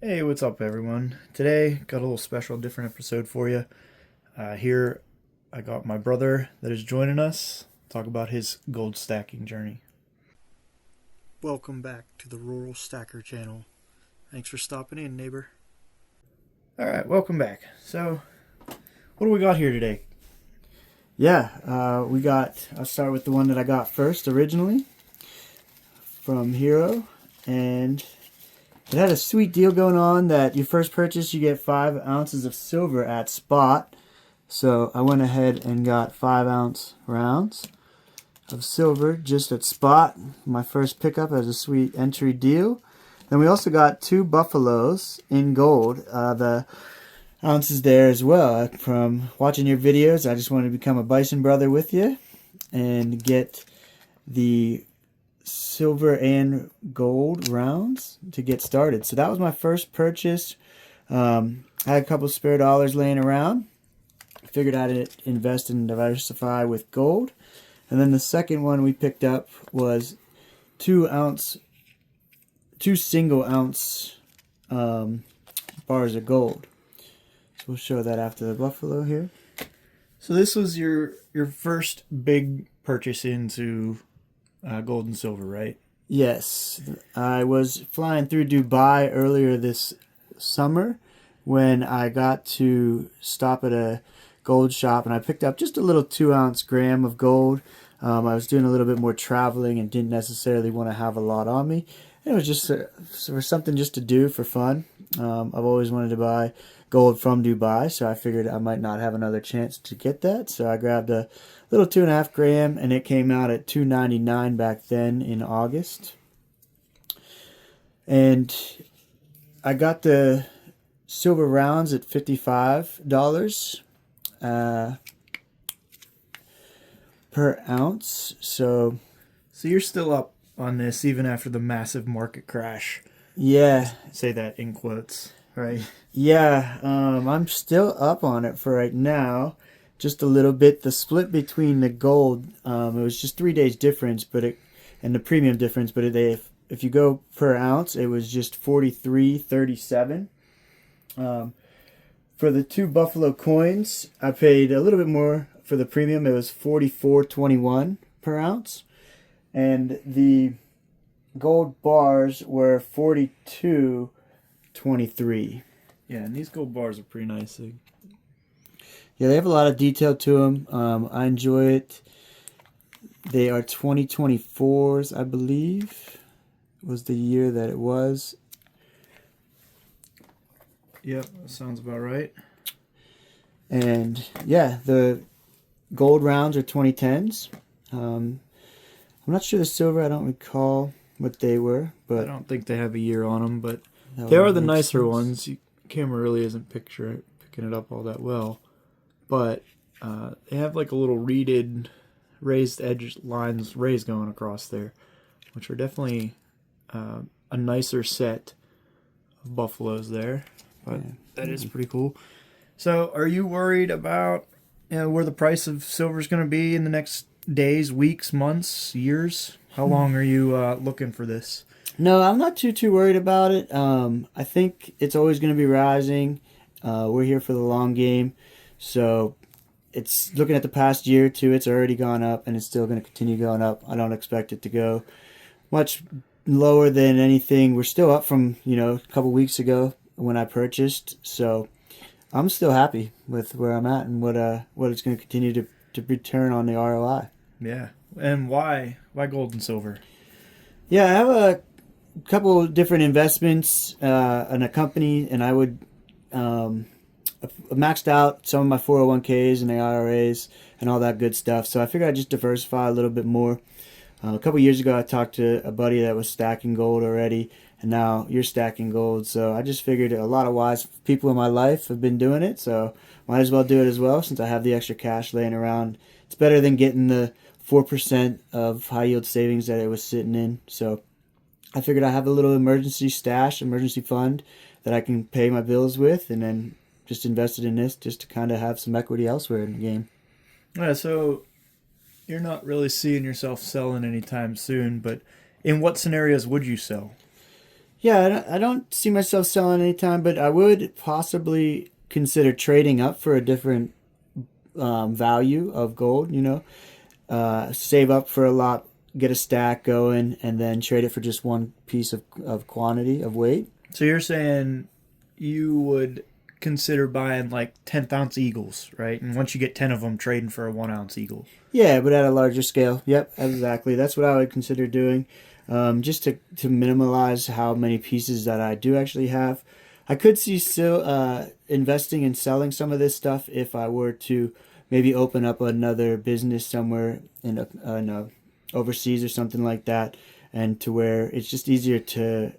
Hey, what's up, everyone? Today, got a little special, different episode for you. Here, I got my brother that is joining us, talk about his gold stacking journey. Welcome back to the RuralStacker channel. Thanks for stopping in, neighbor. All right, welcome back. So, what do we got here today? I'll start with the one that I got first originally from Hero, and it had a sweet deal going on that your first purchase you get 5 ounces of silver at spot. So I went ahead and got 5-ounce rounds of silver just at spot. My first pickup as a sweet entry deal. Then we also got 2 buffaloes in gold. The ounces there as well. From watching your videos, I just wanted to become a bison brother with you and get the silver and gold rounds to get started. So that was my first purchase. I had a couple spare dollars laying around. Figured I'd invest and diversify with gold. And then the second one we picked up was 2 single ounce bars of gold. So we'll show that after the buffalo here. So this was your first big purchase into gold and silver, right? Yes, I was flying through Dubai earlier this summer when I got to stop at a gold shop, and I picked up just a little 2-ounce gram of gold. I was doing a little bit more traveling and didn't necessarily want to have a lot on me. It was just for something just to do for fun. I've always wanted to buy gold from Dubai, so I figured I might not have another chance to get that. So I grabbed a little 2.5 gram, and it came out at $2.99 back then in August. And I got the silver rounds at $55 per ounce. So you're still up on this even after the massive market crash. yeah, Say that in quotes, right? yeah, I'm still up on it for right now. Just a little bit. The split between the gold, it was just 3 days difference, and the premium difference. But if you go per ounce, it was just 43.37. For the 2 buffalo coins, I paid a little bit more for the premium. It was 44.21 per ounce, and the gold bars were 42.23. Yeah, and these gold bars are pretty nice. Yeah, they have a lot of detail to them. I enjoy it. They are 2024s, I believe, was the year that it was. Yep, that sounds about right. And yeah, the gold rounds are 2010s. I'm not sure the silver, I don't recall what they were, I but don't think they have a year on them, but that they would are the make nicer sense. ones. Camera really isn't picking it up all that well, but they have like a little raised edge lines going across there, which are definitely a nicer set of buffaloes there. But Yeah. that is pretty cool. So, are you worried about where the price of silver is going to be in the next days, weeks, months, years? How long are you looking for this? No, I'm not too worried about it. I think it's always going to be rising. We're here for the long game, so it's looking at the past year or two. It's already gone up, and it's still going to continue going up. I don't expect it to go much lower than anything. We're still up from a couple weeks ago when I purchased, so I'm still happy with where I'm at and what it's going to continue to return on the ROI. Yeah, and why gold and silver? Yeah, I have a couple different investments in a company, and I would maxed out some of my 401ks and the IRAs and all that good stuff. So I figured I'd just diversify a little bit more. A couple years ago, I talked to a buddy that was stacking gold already, and now you're stacking gold. So I just figured a lot of wise people in my life have been doing it, so might as well do it as well since I have the extra cash laying around. It's better than getting the 4% of high yield savings that it was sitting in. So I figured I have a little emergency fund that I can pay my bills with, and then just invested in this just to kind of have some equity elsewhere in the game. Yeah, so you're not really seeing yourself selling anytime soon, but in what scenarios would you sell? Yeah, I don't see myself selling anytime, but I would possibly consider trading up for a different value of gold. Save up for a lot, get a stack going, and then trade it for just one piece of quantity of weight. So you're saying you would consider buying like 10th ounce eagles, right? And once you get 10 of them, trading for a 1 ounce eagle. Yeah, but at a larger scale. Yep, exactly. That's what I would consider doing, just to minimize how many pieces that I do actually have. I could see still investing and selling some of this stuff if I were to maybe open up another business somewhere in overseas or something like that, and to where it's just easier to.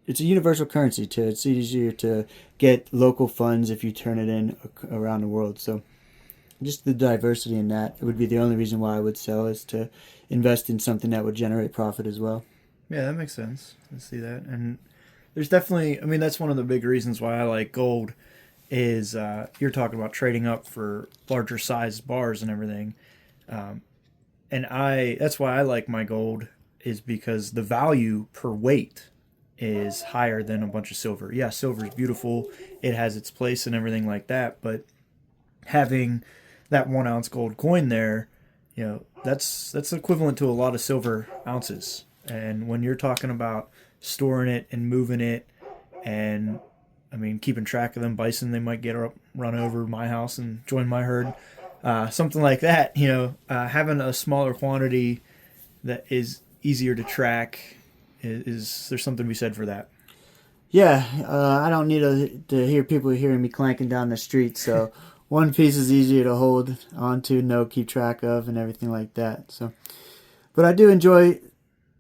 It's a universal currency too. It's easier to get local funds if you turn it in around the world. So just the diversity in that, it would be the only reason why I would sell, is to invest in something that would generate profit as well. Yeah, that makes sense. I see that. And there's definitely, I mean, that's one of the big reasons why I like gold is you're talking about trading up for larger sized bars and everything. Um, and that's why I like my gold is because the value per weight is higher than a bunch of silver. Yeah, silver is beautiful. It has its place and everything like that, but having that 1 ounce gold coin there, that's equivalent to a lot of silver ounces. And when you're talking about storing it and moving it, and I mean keeping track of them bison, they might get up, run over my house and join my herd, something like that. Having a smaller quantity that is easier to track is there's something to be said for that. Yeah, I don't need to hear people hearing me clanking down the street, so one piece is easier to hold onto, keep track of, and everything like that. So, but I do enjoy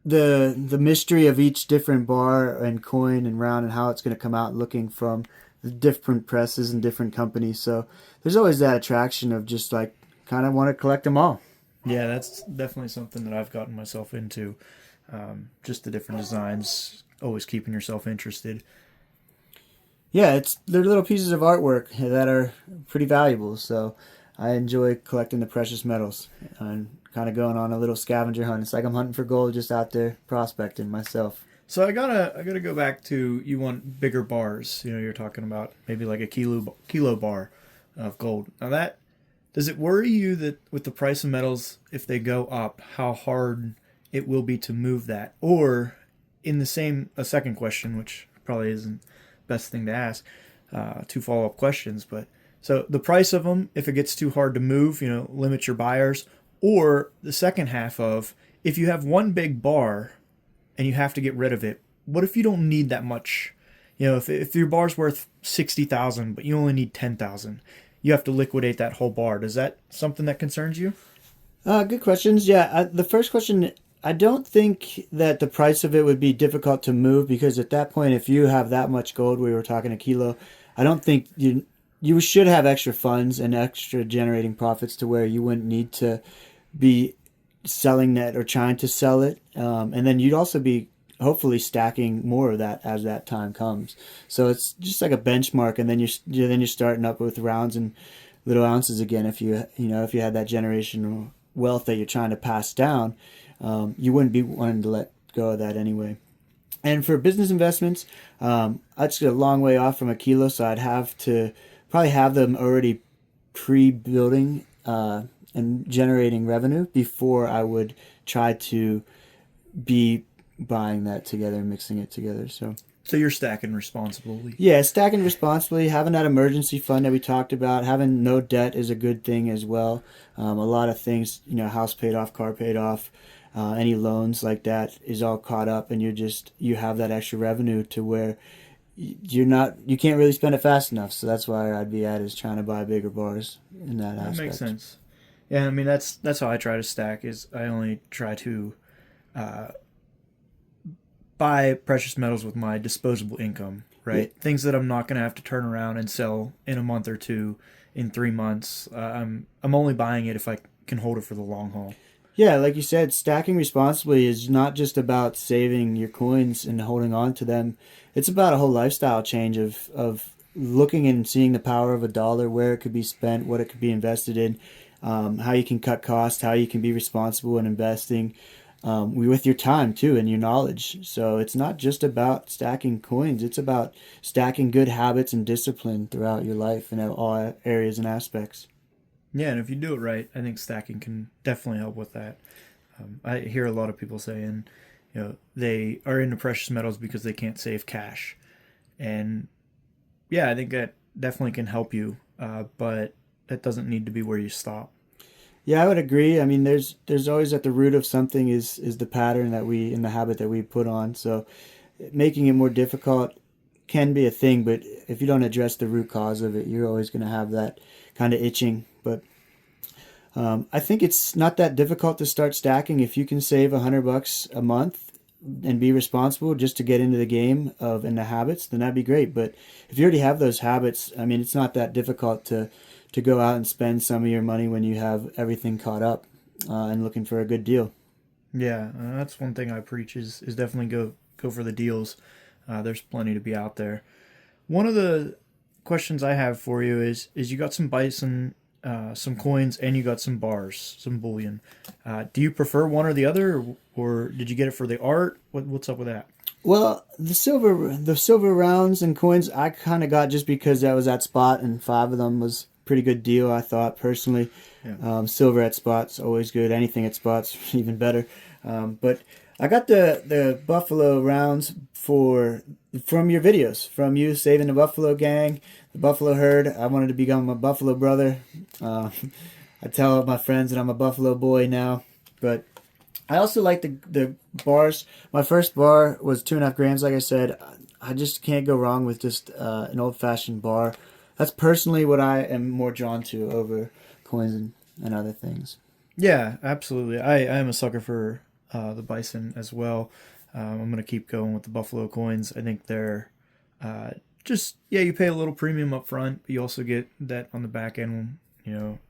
the mystery of each different bar and coin and round and how it's going to come out looking from the different presses and different companies. So there's always that attraction of just like kind of want to collect them all. Yeah, that's definitely something that I've gotten myself into. Just the different designs, always keeping yourself interested. Yeah, they're little pieces of artwork that are pretty valuable. So I enjoy collecting the precious metals and kind of going on a little scavenger hunt. It's like I'm hunting for gold, just out there prospecting myself. So I gotta go back to you want bigger bars. You're talking about maybe like a kilo bar of gold. Now that does it worry you that with the price of metals, if they go up, how hard it will be to move that? Or in the same a second question, which probably isn't best thing to ask, two follow up questions, but so the price of them, if it gets too hard to move, limit your buyers. Or the second half of if you have one big bar and you have to get rid of it, what if you don't need that much? If your bar's worth 60,000, but you only need 10,000, you have to liquidate that whole bar. Does that something that concerns you? Good questions. Yeah, the first question, I don't think that the price of it would be difficult to move, because at that point, if you have that much gold, we were talking a kilo, I don't think you should have extra funds and extra generating profits to where you wouldn't need to be selling that or trying to sell it. And then you'd also be hopefully stacking more of that as that time comes. So it's just like a benchmark, and then you're starting up with rounds and little ounces again. If you had that generational wealth that you're trying to pass down, you wouldn't be wanting to let go of that anyway. And for business investments, that's a long way off from a kilo, so I'd have to probably have them already pre-building and generating revenue before I would try to be buying that together and mixing it together. So you're stacking responsibly. Yeah, stacking responsibly, having that emergency fund that we talked about, having no debt is a good thing as well. A lot of things, house paid off, car paid off, any loans like that is all caught up, and you have that extra revenue to where you can't really spend it fast enough. So that's why I'd be is trying to buy bigger bars in that aspect. That makes sense. Yeah, I mean that's how I try to stack. Is I only try to uh, buy precious metals with my disposable income, right? Yeah. Things that I'm not going to have to turn around and sell in a month or two, in 3 months. I'm only buying it if I can hold it for the long haul. Yeah, like you said, stacking responsibly is not just about saving your coins and holding on to them. It's about a whole lifestyle change of looking and seeing the power of a dollar, where it could be spent, what it could be invested in, how you can cut costs, how you can be responsible in investing. with your time too and your knowledge. So it's not just about stacking coins, it's about stacking good habits and discipline throughout your life in all areas and aspects. Yeah, and if you do it right, I think stacking can definitely help with that. I hear a lot of people saying, they are into precious metals because they can't save cash, and yeah, I think that definitely can help you, but that doesn't need to be where you stop. Yeah, I would agree. I mean, there's always at the root of something is the pattern that we in the habit that we put on. So making it more difficult can be a thing, but if you don't address the root cause of it, you're always going to have that kind of itching. But I think it's not that difficult to start stacking if you can save $100 a month and be responsible just to get into the game of in the habits, then that'd be great. But if you already have those habits, I mean, it's not that difficult to go out and spend some of your money when you have everything caught up and looking for a good deal. Yeah, that's one thing I preach is definitely go for the deals. There's plenty to be out there. One of the questions I have for you is you got some bison, some coins, and you got some bars, some bullion. Do you prefer one or the other, or did you get it for the art? What's up with that? Well, the silver rounds and coins I kind of got just because that was at spot, and five of them was a pretty good deal. I thought personally, Yeah. silver at spots always good. Anything at spots even better. But I got the buffalo rounds from your videos, from you saving the buffalo gang, the buffalo herd. I wanted to become a buffalo brother. Uh, I tell my friends that I'm a buffalo boy now, but I also like the bars. My first bar was 2.5 grams. Like I said, I just can't go wrong with just an old fashioned bar. That's personally what I am more drawn to over coins and other things. Yeah, absolutely. I am a sucker for the bison as well. I'm gonna keep going with the buffalo coins. I think they're uh, just yeah. You pay a little premium up front, but you also get that on the back end.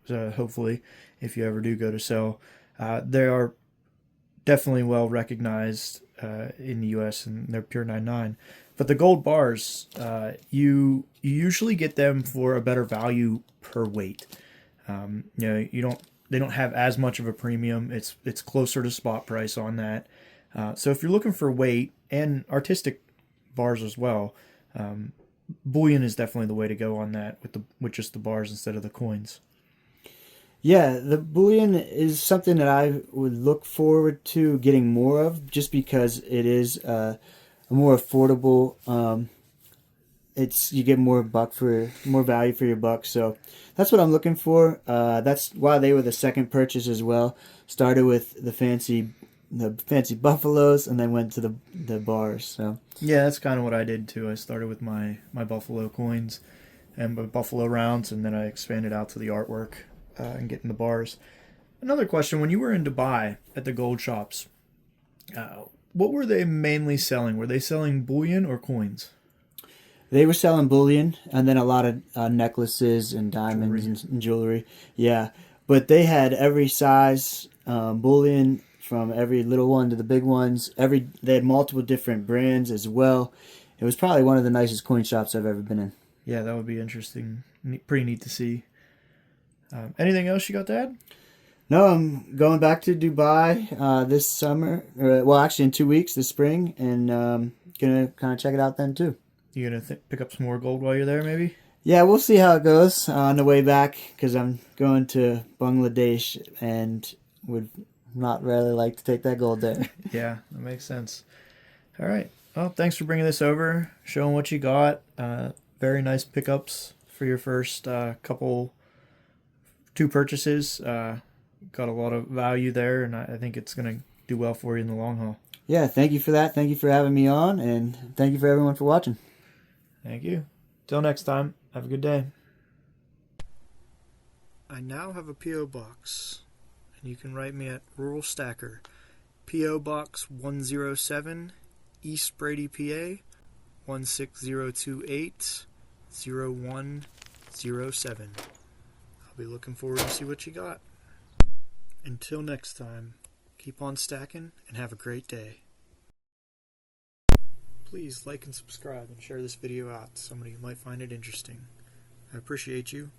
Hopefully, if you ever do go to sell, they are definitely well recognized in the U.S. and they're pure 99. But the gold bars, you usually get them for a better value per weight. You don't they don't have as much of a premium. It's closer to spot price on that. So if you're looking for weight and artistic bars as well, bullion is definitely the way to go on that with just the bars instead of the coins. Yeah, the bullion is something that I would look forward to getting more of, just because it is a more affordable. It's you get more value for your buck. So that's what I'm looking for. That's why they were the second purchase as well. Started with the fancy buffaloes and then went to the bars. So Yeah, that's kind of what I did too. I started with my buffalo coins and my buffalo rounds, and then I expanded out to the artwork and getting the bars. Another question: when you were in Dubai at the gold shops, what were they mainly selling? Were they selling bullion or coins? they were selling bullion and then a lot of necklaces and diamonds Jewelry. and jewelry. Yeah, but they had every size bullion from every little one to the big ones. They had multiple different brands as well. It was probably one of the nicest coin shops I've ever been in. Yeah, that would be interesting. Pretty neat to see. Anything else you got to add? No, I'm going back to Dubai this summer. Well, actually, in 2 weeks, this spring, and gonna kind of check it out then too. You gonna pick up some more gold while you're there, maybe? Yeah, we'll see how it goes on the way back because I'm going to Bangladesh and would not really like to take that gold there. Yeah, that makes sense. All right. Well, thanks for bringing this over, showing what you got. Very nice pickups for your first two purchases. Got a lot of value there, and I think it's gonna do well for you in the long haul. Yeah, thank you for that. Thank you for having me on, and thank you for everyone for watching. Thank you. Till next time, have a good day. I now have a P.O. box, and you can write me at RuralStacker, P.O. Box 107, East Brady, PA 16028 0107. I'll be looking forward to see what you got. Until next time, keep on stacking and have a great day. Please like and subscribe and share this video out to somebody who might find it interesting. I appreciate you.